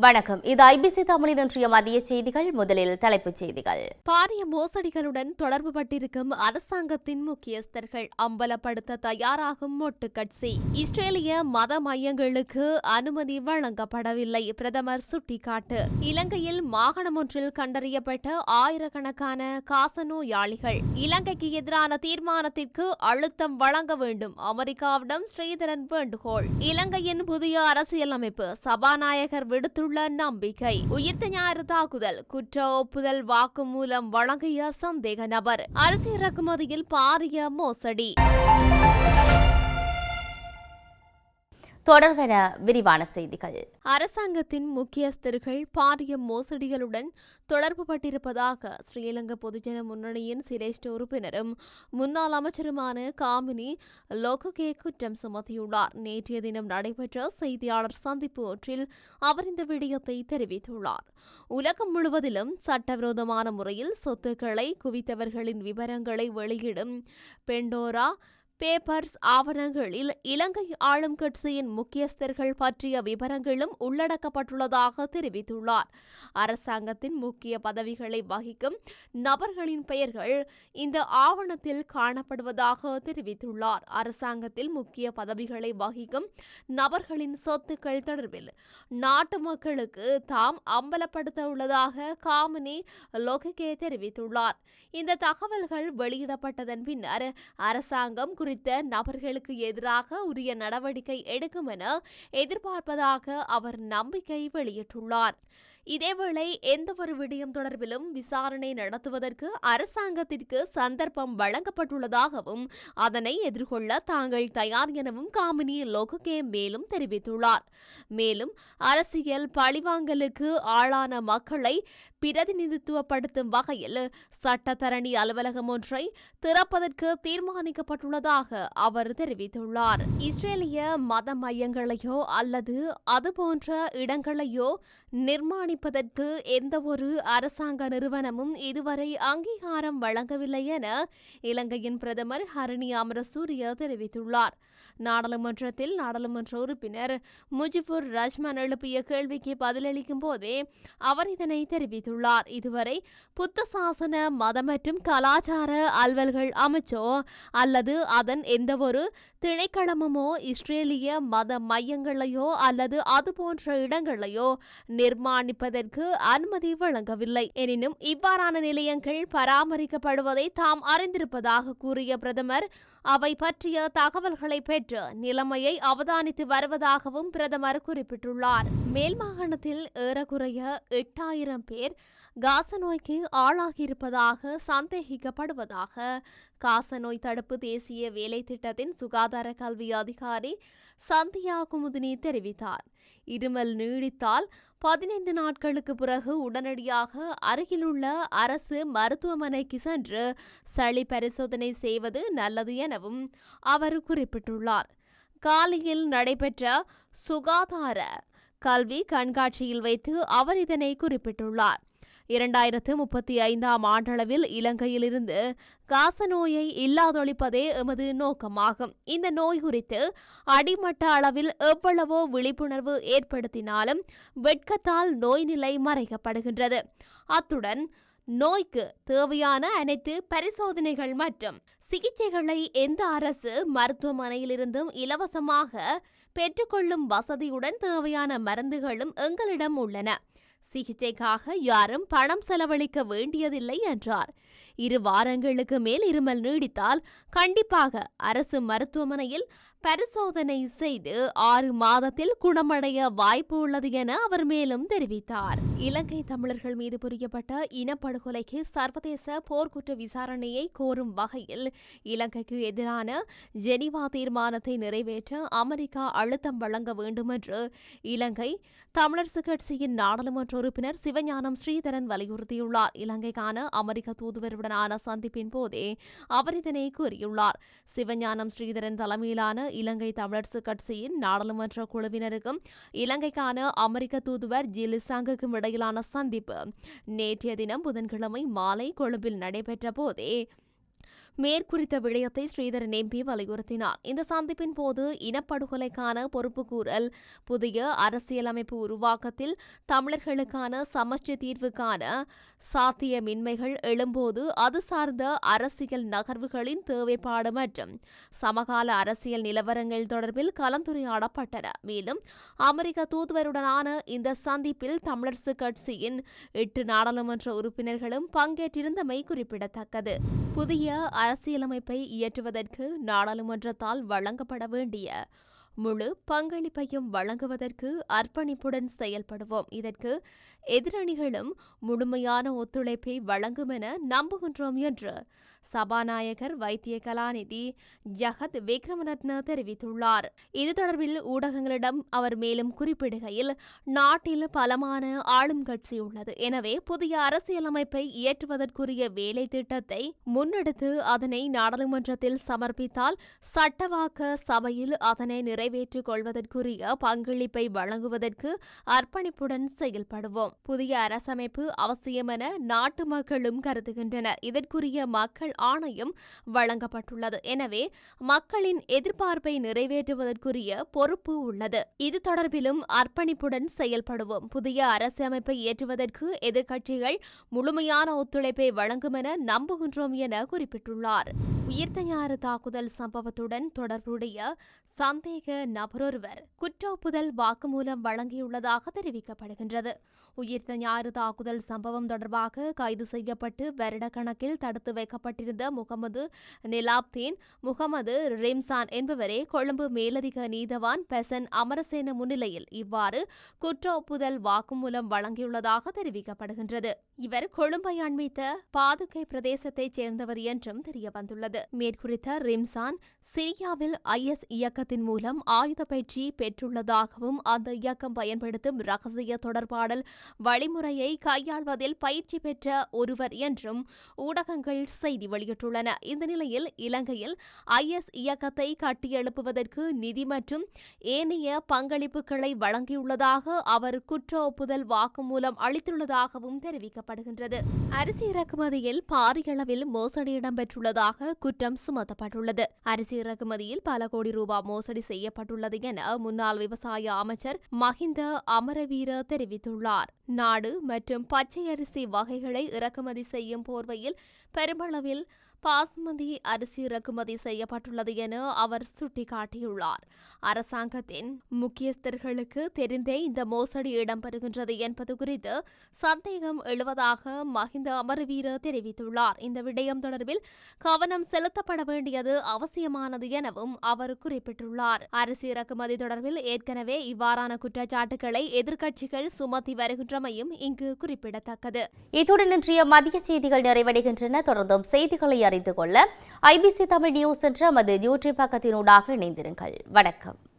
வணக்கம். இது ஐபிசி தமிழின் இன்றைய மதிய செய்திகள். முதலில் தலைப்புச் செய்திகள். பாரிய மோசடிகளுடன் தொடர்பு பட்டிருக்கும் அரசாங்கத்தின் முக்கியஸ்தர்கள் அம்பலப்படுத்த தயாராகும் மொட்டு கட்சி. இஸ்ரேலிய மத மையங்களுக்கு அனுமதி வழங்கப்படவில்லை, பிரதமர் சுட்டிக்காட்டு. இலங்கையில் மாகாணம் ஒன்றில் கண்டறியப்பட்ட ஆயிரக்கணக்கான காசநோயாளிகள். இலங்கைக்கு எதிரான தீர்மானத்திற்கு அழுத்தம் வழங்க வேண்டும், அமெரிக்காவிடம் ஸ்ரீதரன் வேண்டுகோள். இலங்கையின் புதிய அரசியலமைப்பு சபாநாயகர் விடுத்துள்ள நம்பிக்கை. உயிர்த்த ஞாயிறு தாக்குதல் குற்ற ஒப்புதல் வாக்குமூலம் வழங்கிய சந்தேக நபர். அரிசி இறக்குமதியில் பாரிய மோசடி. தொடர்வன விரிவான செய்திகள். அரசாங்கத்தின் முக்கியஸ்தர்கள் பாரிய மோசடிகளுடன் தொடர்பு பட்டிருப்பதாக ஸ்ரீலங்கா பொதுஜன முன்னணியின் சிரேஷ்ட உறுப்பினரும் முன்னாள் அமைச்சருமான காமினி லோககே குற்றம் சுமத்தியுள்ளார். நேற்றைய தினம் நடைபெற்ற செய்தியாளர் சந்திப்பு ஒன்றில் அவர் இந்த விடயத்தை தெரிவித்துள்ளார். உலகம் முழுவதிலும் சட்டவிரோதமான முறையில் சொத்துக்களை குவித்தவர்களின் விவரங்களை வெளியிடும் பெண்டோரா பேப்பர்ஸ் ஆவணங்களில் இலங்கை ஆளும் கட்சியின் முக்கியஸ்தர்கள் பற்றிய விவரங்களும் உள்ளடக்கப்பட்டுள்ளதாக தெரிவித்துள்ளார். அரசாங்கத்தின் முக்கிய பதவிகளை வகிக்கும் நபர்களின் பெயர்கள் இந்த ஆவணத்தில் காணப்படுவதாக தெரிவித்துள்ளார். அரசாங்கத்தில் முக்கிய பதவிகளை வகிக்கும் நபர்களின் சொத்துக்கள் தொடர்பில் நாட்டு மக்களுக்கு தாம் அம்பலப்படுத்த உள்ளதாக காமினி லோககே தெரிவித்துள்ளார். இந்த தகவல்கள் வெளியிடப்பட்டதன் பின்னர் அரசாங்கம் குறித்த நபர்களுக்கு எதிராக உரிய நடவடிக்கை எடுக்கும் என எதிர்பார்ப்பதாக அவர் நம்பிக்கை வெளியிட்டுள்ளார். இதேவேளை எந்தவொரு விடயம் தொடர்பிலும் விசாரணை நடத்துவதற்கு அரசாங்கத்திற்கு சந்தர்ப்பம் வழங்கப்பட்டுள்ளதாகவும் அதனை எதிர்கொள்ள தாங்கள் தயார் எனவும் காமினி லோககே மேலும் தெரிவித்துள்ளார். மேலும் அரசியல் பழிவாங்கலுக்கு ஆளான மக்களை பிரதிநிதித்துவப்படுத்தும் வகையில் சட்டத்தரணி அலுவலகம் ஒன்றை திறப்பதற்கு தீர்மானிக்கப்பட்டுள்ளதாக அவர் தெரிவித்துள்ளார். இஸ்ரேலிய மத மையங்களையோ அல்லது அதுபோன்ற இடங்களையோ நிர்மாணிப்பதற்கு எந்தவொரு அரசாங்க நிறுவனமும் இதுவரை அங்கீகாரம் வழங்கவில்லை என இலங்கையின் பிரதமர் ஹரணி அமரசூரிய தெரிவித்துள்ளார். நாடாளுமன்றத்தில் நாடாளுமன்ற உறுப்பினர் முஜிபுர் ரஹ்மான் எழுப்பிய கேள்விக்கு பதிலளிக்கும் போதே அவர் இதனை தெரிவித்துள்ளார். இதுவரை புத்த சாசன மத மற்றும் கலாச்சார அலுவல்கள் அமைச்சோ அல்லது அதன் எந்தவொரு திணைக்களமுமோ இஸ்ரேலிய மத மையங்களையோ அல்லது அதுபோன்ற இடங்களையோ நிர்மாணிப்பதற்கு அனுமதி வழங்கவில்லை. எனினும் இவ்வாறான நிலையங்கள் பராமரிக்கப்படுவதை தாம் அறிந்திருப்பதாக கூறிய பிரதமர் அவை பற்றிய தகவல்களை பெற்று நிலைமையை அவதானித்து வருவதாகவும் பிரதமர் குறிப்பிட்டுள்ளார். மேல் மாகாணத்தில் ஏறக்குறைய 8000 பேர் காசநோய்க்கு ஆளாகியிருப்பதாக சந்தேகிக்கப்படுவதாக காசநோய் தடுப்பு தேசிய வேலை திட்டத்தின் சுகாதார கல்வி அதிகாரி சந்தியா குமுதினி தெரிவித்தார். இருமல் நீடித்தால் 15 நாட்களுக்கு பிறகு உடனடியாக அருகிலுள்ள அரசு மருத்துவமனைக்கு சென்று சளி பரிசோதனை செய்வது நல்லது எனவும் அவர் குறிப்பிட்டுள்ளார். காலியில் நடைபெற்ற சுகாதார கல்வி கண்காட்சியில் வைத்து அவர் இதனை குறிப்பிட்டுள்ளார். 2035 ஆண்டளவில் இலங்கையிலிருந்து காசநோயை இல்லாதொழிப்பதே எமது நோக்கமாகும். இந்த நோய் குறித்து அடிமட்ட அளவில் எவ்வளவோ விழிப்புணர்வு ஏற்படுத்தினாலும் வெட்கத்தால் நோய் நிலை மறைக்கப்படுகின்றது. அத்துடன் நோய்க்கு தேவையான அனைத்து பரிசோதனைகள் மற்றும் சிகிச்சைகளை எந்த அரசு மருத்துவமனையிலிருந்தும் இலவசமாக பெற்றுக்கொள்ளும் வசதியுடன் தேவையான மருந்துகளும் எங்களிடம் உள்ளன. சிகிச்சைக்காக யாரும் பணம் செலவழிக்க வேண்டியதில்லை என்றார். 2 வாரங்களுக்கு மேல் இருமல் நீடித்தால் கண்டிப்பாக அரசு மருத்துவமனையில் பரிசோதனை செய்து 6 மாதத்தில் குணமடைய வாய்ப்பு உள்ளது என அவர் மேலும் தெரிவித்தார். இலங்கை தமிழர்கள் மீது புரியப்பட்ட இனப்படுகொலைக்கு சர்வதேச போர்க்குற்ற விசாரணையை கோரும் வகையில் இலங்கைக்கு எதிரான ஜெனீவா தீர்மானத்தை நிறைவேற்ற அமெரிக்கா அழுத்தம் வழங்க வேண்டும் என்று இலங்கை தமிழரசு கட்சியின் நாடாளுமன்ற உறுப்பினர் சிவஞானம் ஸ்ரீதரன் வலியுறுத்தியுள்ளார். இலங்கைக்கான அமெரிக்க தூதுவருடனான சந்திப்பின் போதே அவர் இதனை கூறியுள்ளார். சிவஞானம் ஸ்ரீதரன் தலைமையிலான இலங்கை தமிழரசு கட்சியின் நாடாளுமன்ற குழுவினருக்கும் இலங்கைக்கான அமெரிக்க தூதுவர் ஜிலிசாங்குக்கும் இடையிலான சந்திப்பு நேற்றைய தினம் புதன்கிழமை மாலை கொழும்பில் நடைபெற்ற போதே மேற்குறித்த விடயத்தை ஸ்ரீதரன் எம்பி வலியுறுத்தினார். இந்த சந்திப்பின் போது இனப்படுகொலைக்கான பொறுப்புக்கூறல், புதிய அரசியலமைப்பு உருவாக்கத்தில் தமிழர்களுக்கான சமஷ்டி தீர்வுக்கான சாத்தியமின்மைகள் எழும்போது அது சார்ந்த அரசியல் நகர்வுகளின் தேவைப்பாடு மற்றும் சமகால அரசியல் நிலவரங்கள் தொடர்பில் கலந்துரையாடப்பட்டன. மேலும் அமெரிக்க தூதுவருடனான இந்த சந்திப்பில் தமிழரசு கட்சியின் 8 நாடாளுமன்ற உறுப்பினர்களும் பங்கேற்றிருந்தமை குறிப்பிடத்தக்கது. புதிய அரசியலமைப்பை இயற்றுவதற்கு நாடாளுமன்றத்தால் வழங்கப்பட வேண்டிய முழு பங்களிப்பையும் வழங்குவதற்கு அர்ப்பணிப்புடன் செயல்படுவோம். இதற்கு எதிரணிகளும் முழுமையான ஒத்துழைப்பை வழங்கும் என நம்புகின்றோம் என்று சபாநாயகர் வைத்திய கலாநிதி ஜகத் விக்ரமரத்ன தெரிவித்துள்ளார். இது தொடர்பில் ஊடகங்களிடம் அவர் மேலும் குறிப்பிடுகையில், நாட்டில் பலமான ஆளும் கட்சி உள்ளது. எனவே புதிய அரசியலமைப்பை இயற்றுவதற்குரிய வேலை திட்டத்தை முன்னெடுத்து அதனை நாடாளுமன்றத்தில் சமர்ப்பித்தால் சட்டவாக்க சபையில் அதனை நிறைவேற்றிக் கொள்வதற்குரிய பங்களிப்பை வழங்குவதற்கு அர்ப்பணிப்புடன் செயல்படுவோம். புதிய அரசமைப்பு அவசியம் என நாட்டு மக்களும் கருதுகின்றனர். இதற்குரிய மக்கள் ஆணையம் வழங்கப்பட்டுள்ளது. எனவே மக்களின் எதிர்பார்ப்பை நிறைவேற்றுவதற்குரிய பொறுப்பு உள்ளது. இது தொடர்பிலும் அர்ப்பணிப்புடன் செயல்படுவோம். புதிய அரசியலமைப்பை இயற்றுவதற்கு எதிர்க்கட்சிகள் முழுமையான ஒத்துழைப்பை வழங்கும் என நம்புகின்றோம் என குறிப்பிட்டுள்ளார். உயிர்த்த ஞாயிறு தாக்குதல் சம்பவத்துடன் தொடர்புடைய சந்தேக நபரொருவர் குற்ற ஒப்புதல் வாக்குமூலம் வழங்கியுள்ளதாக தெரிவிக்கப்படுகின்றது. உயிர்த்த ஞாயிறு தாக்குதல் சம்பவம் தொடர்பாக கைது செய்யப்பட்டு வருடக்கணக்கில் தடுத்து வைக்கப்பட்டிருந்த முகமது நிலாப்தீன் முகமது ரிம்சான் என்பவரே கொழும்பு மேலதிக நீதவான் பெசன் அமரசேன முன்னிலையில் இவ்வாறு குற்ற ஒப்புதல் வாக்குமூலம் வழங்கியுள்ளதாக தெரிவிக்கப்படுகின்றது. இவர் கொழும்பை அண்மித்த பாதுகை பிரதேசத்தைச் சேர்ந்தவர் என்றும் தெரியவந்துள்ளது. மேற்குறித்த ரிம்சான் சிரியாவில் IS இயக்கத்தின் மூலம் ஆயுத பயிற்சி பெற்றுள்ளதாகவும் அந்த இயக்கம் பயன்படுத்தும் இரகசிய தொடர்பாடல் வழிமுறையை கையாள்வதில் பயிற்சி பெற்ற ஒருவர் என்றும் ஊடகங்கள் செய்தி வெளியிட்டுள்ளன. இந்த நிலையில் இலங்கையில் IS இயக்கத்தை கட்டியெழுப்புவதற்கு நிதி மற்றும் ஏனைய பங்களிப்புகளை வழங்கியுள்ளதாக அவர் குற்ற ஒப்புதல் வாக்குமூலம் அளித்துள்ளதாகவும் தெரிவிக்கப்படுகின்றது. அரிசி இறக்குமதியில் பாரியளவில் மோசடி இடம்பெற்றுள்ளதாக குற்றம் சுமத்தப்பட்டுள்ளது. அரிசி இறக்குமதியில் பல கோடி ரூபாய் மோசடி செய்யப்பட்டுள்ளது என முன்னாள் விவசாய அமைச்சர் மஹிந்த அமரவீர தெரிவித்துள்ளார். நாடு மற்றும் பச்சை அரிசி வகைகளை இறக்குமதி செய்யும் போர்வையில் பெருமளவில் பாஸ்மதி அரிசி இறக்குமதி செய்யப்பட்டுள்ளது என அவர் சுட்டிக்காட்டியுள்ளார். அரசாங்கத்தின் முக்கியஸ்தர்களுக்கு தெரிந்தே இந்த மோசடி இடம்பெறுகின்றது என்பது குறித்து சந்தேகம் எழுவதாக மஹிந்த அமரவீர தெரிவித்துள்ளார். இந்த விடயம் தொடர்பில் கவனம் செலுத்தப்பட வேண்டியது அவசியமானது எனவும் அவர் குறிப்பிட்டுள்ளார். அரிசி இறக்குமதி தொடர்பில் ஏற்கனவே இவ்வாறான குற்றச்சாட்டுகளை எதிர்க்கட்சிகள் சுமத்தி வருகின்றமையும் இங்கு குறிப்பிடத்தக்கது. இத்துடன் இன்றைய மதிய செய்திகள் நிறைவடைகின்றன. தொடர்ந்தும் செய்திகளை அறிந்து கொள்ள IBC தமிழ் நியூஸ் என்ற நமது யூடியூப் பக்கத்தினூடாக இணைந்திருங்கள். வணக்கம்.